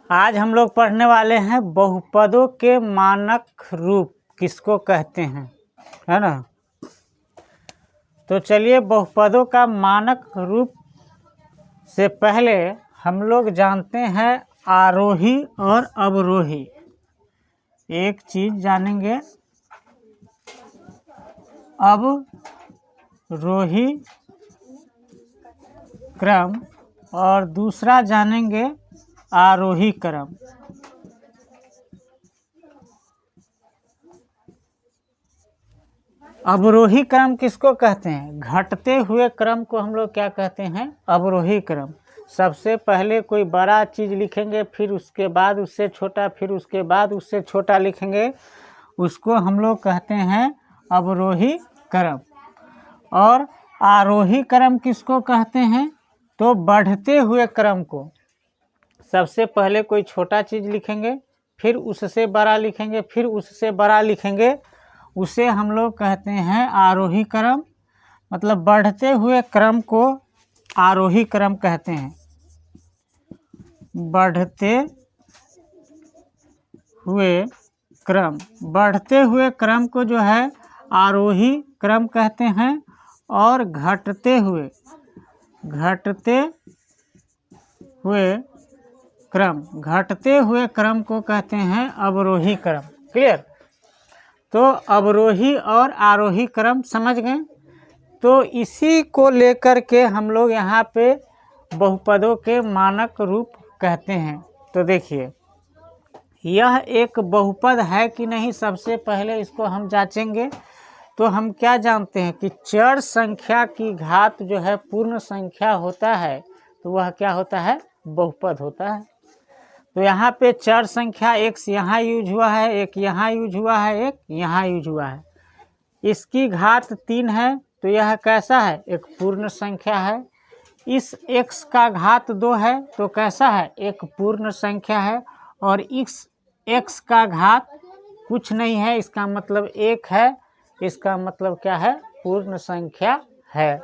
आज हम लोग पढ़ने वाले हैं बहुपदों के मानक रूप किसको कहते हैं, है ना। तो चलिए बहुपदों का मानक रूप से पहले हम लोग जानते हैं आरोही और अवरोही। एक चीज जानेंगे अवरोही क्रम और दूसरा जानेंगे आरोही क्रम। अवरोही क्रम किसको कहते हैं? घटते हुए क्रम को हम लोग क्या कहते हैं? अवरोही क्रम। सबसे पहले कोई बड़ा चीज लिखेंगे, फिर उसके बाद उससे छोटा, फिर उसके बाद उससे छोटा लिखेंगे, उसको हम लोग कहते हैं अवरोही क्रम। और आरोही क्रम किसको कहते हैं? तो बढ़ते हुए क्रम को सबसे पहले कोई छोटा चीज लिखेंगे, फिर उससे बड़ा लिखेंगे, फिर उससे बड़ा लिखेंगे, उसे हम लोग कहते हैं आरोही क्रम। मतलब बढ़ते हुए क्रम को आरोही क्रम कहते हैं। बढ़ते हुए क्रम, बढ़ते हुए क्रम को जो है आरोही क्रम कहते हैं। और घटते हुए क्रम को कहते हैं अवरोही क्रम। क्लियर? तो अवरोही और आरोही क्रम समझ गए। तो इसी को लेकर के हम लोग यहाँ पे बहुपदों के मानक रूप कहते हैं। तो देखिए यह एक बहुपद है कि नहीं, सबसे पहले इसको हम जांचेंगे। तो हम क्या जानते हैं कि चर संख्या की घात जो है पूर्ण संख्या होता है, तो वह क्या होता है? बहुपद होता है। तो यहाँ पे चर संख्या एक यहाँ यूज हुआ है, एक यहाँ यूज हुआ है, एक यहाँ यूज हुआ है। इसकी घात 3 है, तो यह कैसा है? एक पूर्ण संख्या है। इस x का घात 2 है, तो कैसा है? एक पूर्ण संख्या है। और इस x का घात कुछ नहीं है, इसका मतलब 1 है, इसका मतलब क्या है? पूर्ण संख्या है।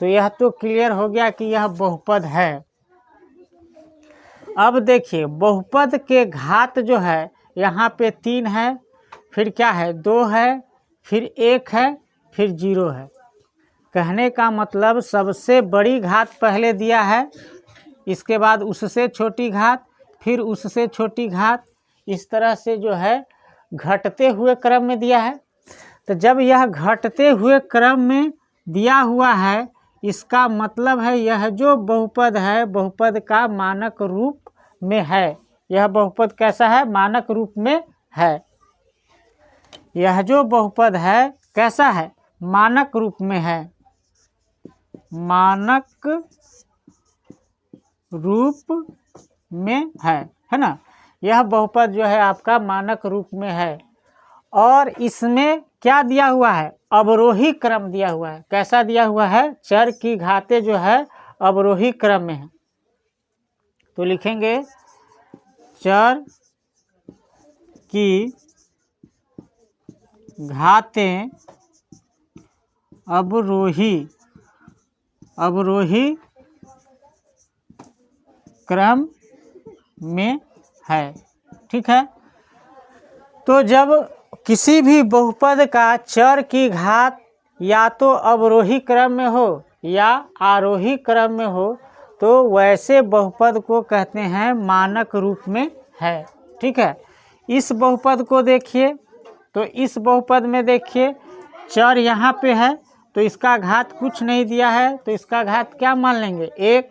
तो यह तो क्लियर हो गया कि यह बहुपद है। अब देखिए बहुपद के घात जो है यहाँ पे 3 है, फिर क्या है? 2 है, फिर 1 है, फिर 0 है। कहने का मतलब सबसे बड़ी घात पहले दिया है, इसके बाद उससे छोटी घात, फिर उससे छोटी घात, इस तरह से जो है घटते हुए क्रम में दिया है। तो जब यह घटते हुए क्रम में दिया हुआ है, इसका मतलब है यह जो बहुपद है बहुपद का मानक रूप में है। यह बहुपद कैसा है? मानक रूप में है। यह जो बहुपद है कैसा है? मानक रूप में है। मानक रूप में है ना। यह बहुपद जो है आपका मानक रूप में है। और इसमें क्या दिया हुआ है? अवरोही क्रम दिया हुआ है। कैसा दिया हुआ है? चर की घातें जो है अवरोही क्रम में है। तो लिखेंगे चर की घातें अवरोही क्रम में है। ठीक है। तो जब किसी भी बहुपद का चर की घात या तो अवरोही क्रम में हो या आरोही क्रम में हो, तो वैसे बहुपद को कहते हैं मानक रूप में है। ठीक है। इस बहुपद को देखिए, तो इस बहुपद में देखिए चर यहाँ पे है, तो इसका घात कुछ नहीं दिया है, तो इसका घात क्या मान लेंगे? 1।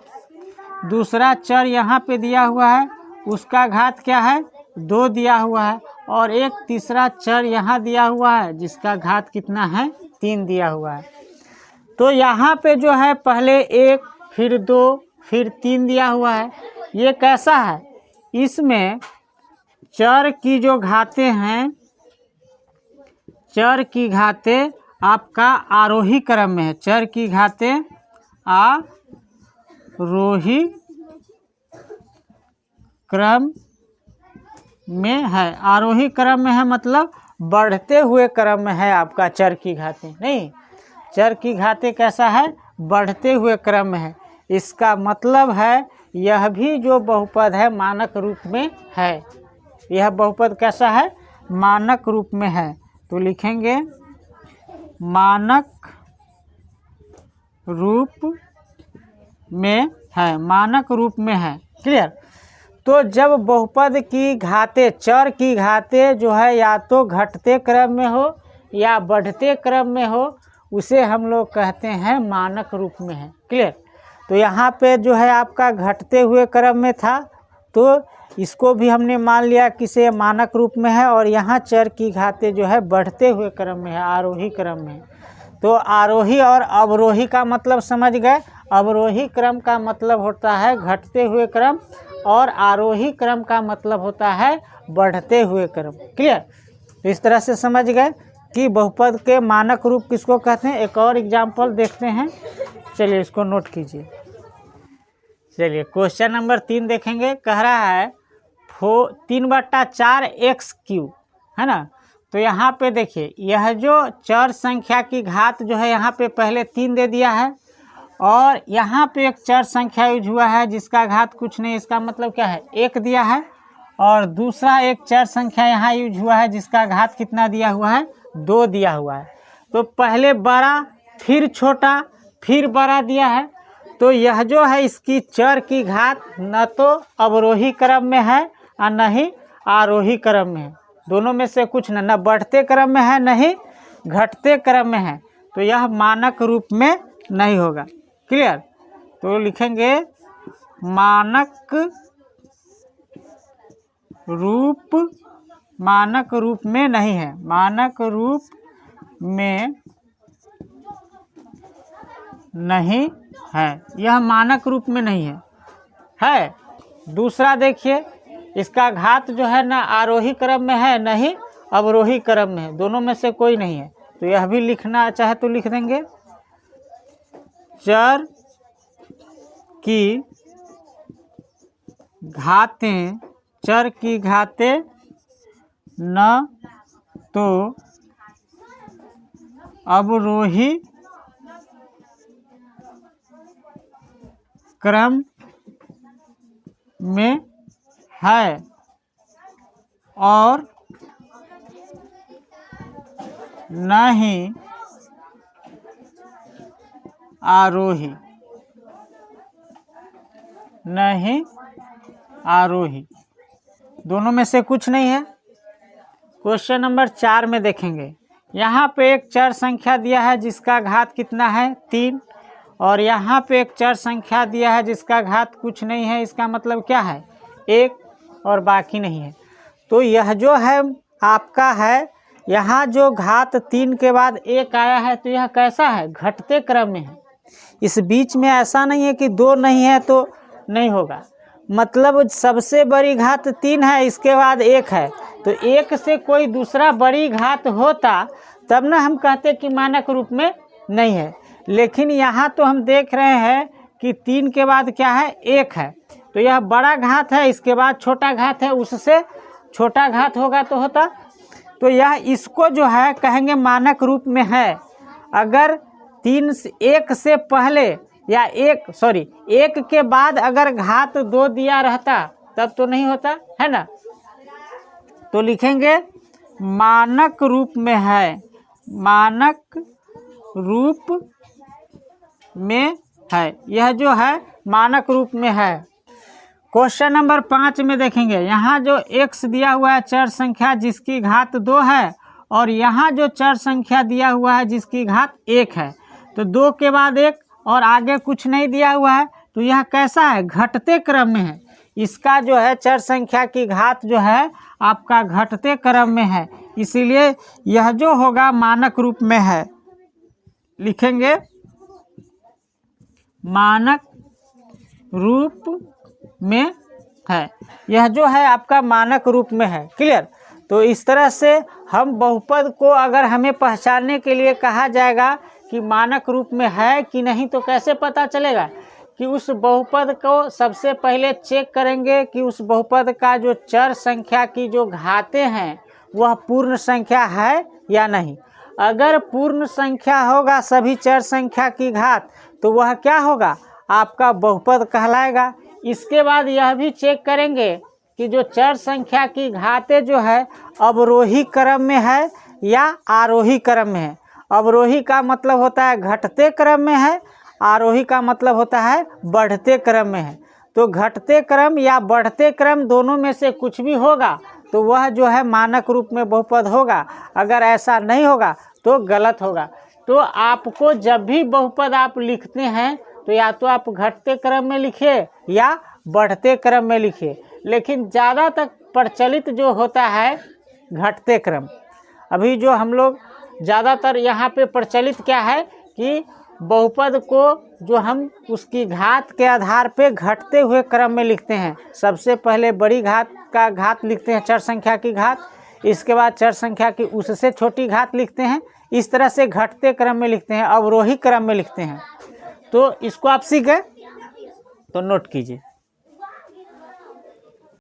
दूसरा चर यहाँ पे दिया हुआ है, उसका घात क्या है? 2 दिया हुआ है। और एक तीसरा चर यहाँ दिया हुआ है, जिसका घात कितना है? 3 दिया हुआ है। तो यहाँ पे जो है पहले 1, फिर 2, फिर 3 दिया हुआ है। ये कैसा है? इसमें चर की जो घातें हैं, चर की घातें आपका आरोही क्रम में है। चर की घातें आरोही क्रम में है। आरोही क्रम में है मतलब बढ़ते हुए क्रम में है आपका चर की घातें। नहीं, चर की घातें कैसा है? बढ़ते हुए क्रम में है। इसका मतलब है यह भी जो बहुपद है मानक रूप में है। यह बहुपद कैसा है? मानक रूप में है। तो लिखेंगे मानक रूप में है, मानक रूप में है। क्लियर? तो जब बहुपद की घातें, चर की घातें जो है या तो घटते क्रम में हो या बढ़ते क्रम में हो, उसे हम लोग कहते हैं मानक रूप में है। क्लियर? तो यहाँ पे जो है आपका घटते हुए क्रम में था, तो इसको भी हमने मान लिया कि से मानक रूप में है। और यहाँ चर की घातें जो है बढ़ते हुए क्रम में है, आरोही क्रम में। तो आरोही और अवरोही का मतलब समझ गए। अवरोही क्रम का मतलब होता है घटते हुए क्रम, और आरोही क्रम का मतलब होता है बढ़ते हुए क्रम। क्लियर? तो इस तरह से समझ गए कि बहुपद के मानक रूप किसको कहते हैं। एक और एग्जाम्पल देखते हैं, चलिए इसको नोट कीजिए। चलिए क्वेश्चन नंबर 3 देखेंगे। कह रहा है 3/4 x³ है ना। तो यहाँ पे देखिए, यह जो चर संख्या की घात जो है यहाँ पे पहले 3 दे दिया है, और यहाँ पे एक चर संख्या यूज हुआ है जिसका घात कुछ नहीं, इसका मतलब क्या है 1 दिया है। और दूसरा एक चर संख्या यहाँ यूज हुआ है जिसका घात कितना दिया हुआ है, 2 दिया हुआ है। तो पहले बड़ा, फिर छोटा, फिर बड़ा दिया है। तो यह जो है इसकी चर की घात न तो अवरोही क्रम में है और न ही आरोही क्रम में है। दोनों में से कुछ न बढ़ते क्रम में है न ही घटते क्रम में है। तो यह मानक रूप में नहीं होगा। क्लियर? तो लिखेंगे मानक रूप में नहीं है, मानक रूप में नहीं है, यह मानक रूप में नहीं है। दूसरा देखिए, इसका घात जो है ना आरोही क्रम में है न ही अवरोही क्रम में है, दोनों में से कोई नहीं है। तो यह भी लिखना चाहे तो लिख देंगे, चर की घातें न तो अवरोही क्रम में है और न ही आरोही, दोनों में से कुछ नहीं है। क्वेश्चन नंबर 4 में देखेंगे। यहाँ पे एक चर संख्या दिया है जिसका घात कितना है 3, और यहाँ पे एक चर संख्या दिया है जिसका घात कुछ नहीं है। इसका मतलब क्या है 1, और बाकी नहीं है। तो यह जो है आपका है, यहाँ जो घात 3 के बाद 1 आया है, तो यह कैसा है, घटते क्रम में है। इस बीच में ऐसा नहीं है कि 2 नहीं है तो नहीं होगा, मतलब सबसे बड़ी घात 3 है, इसके बाद 1 है। तो 1 से कोई दूसरा बड़ी घात होता तब ना हम कहते कि मानक रूप में नहीं है। लेकिन यहाँ तो हम देख रहे हैं कि 3 के बाद क्या है 1 है, तो यह बड़ा घात है, इसके बाद छोटा घात है, उससे छोटा घात होगा तो होता। तो यह इसको जो है कहेंगे मानक रूप में है। अगर 1 से पहले या 1 के बाद अगर घात 2 दिया रहता तब तो नहीं होता है ना। तो लिखेंगे मानक रूप में है, मानक रूप में है, यह जो है मानक रूप में है। क्वेश्चन नंबर 5 में देखेंगे। यहाँ जो x दिया हुआ है चर संख्या जिसकी घात 2 है, और यहाँ जो चर संख्या दिया हुआ है जिसकी घात 1 है। तो 2 के बाद 1 और आगे कुछ नहीं दिया हुआ है, तो यह कैसा है, घटते क्रम में है। इसका जो है चर संख्या की घात जो है आपका घटते क्रम में है, इसीलिए यह जो होगा मानक रूप में है। लिखेंगे मानक रूप में है, यह जो है आपका मानक रूप में है। क्लियर? तो इस तरह से हम बहुपद को अगर हमें पहचानने के लिए कहा जाएगा कि मानक रूप में है कि नहीं, तो कैसे पता चलेगा कि उस बहुपद को सबसे पहले चेक करेंगे कि उस बहुपद का जो चर संख्या की जो घातें हैं वह पूर्ण संख्या है या नहीं। अगर पूर्ण संख्या होगा सभी चर संख्या की घात, तो वह क्या होगा, आपका बहुपद कहलाएगा। इसके बाद यह भी चेक करेंगे कि जो चर संख्या की घातें जो है अवरोही क्रम में है या आरोही क्रम में है। अवरोही का मतलब होता है घटते क्रम में है, आरोही का मतलब होता है बढ़ते क्रम में है। तो घटते क्रम या बढ़ते क्रम दोनों में से कुछ भी होगा तो वह जो है मानक रूप में बहुपद होगा। अगर ऐसा नहीं होगा तो गलत होगा। तो आपको जब भी बहुपद आप लिखते हैं तो या तो आप घटते क्रम में लिखिए या बढ़ते क्रम में लिखिए, लेकिन ज़्यादातर प्रचलित जो होता है घटते क्रम। अभी जो हम लोग ज़्यादातर यहाँ पे प्रचलित क्या है कि बहुपद को जो हम उसकी घात के आधार पे घटते हुए क्रम में लिखते हैं। सबसे पहले बड़ी घात का घात लिखते हैं, चर संख्या की घात, इसके बाद चर संख्या की उससे छोटी घात लिखते हैं। इस तरह से घटते क्रम में लिखते हैं, अवरोही क्रम में लिखते हैं। तो इसको आप सीख गए तो नोट कीजिए।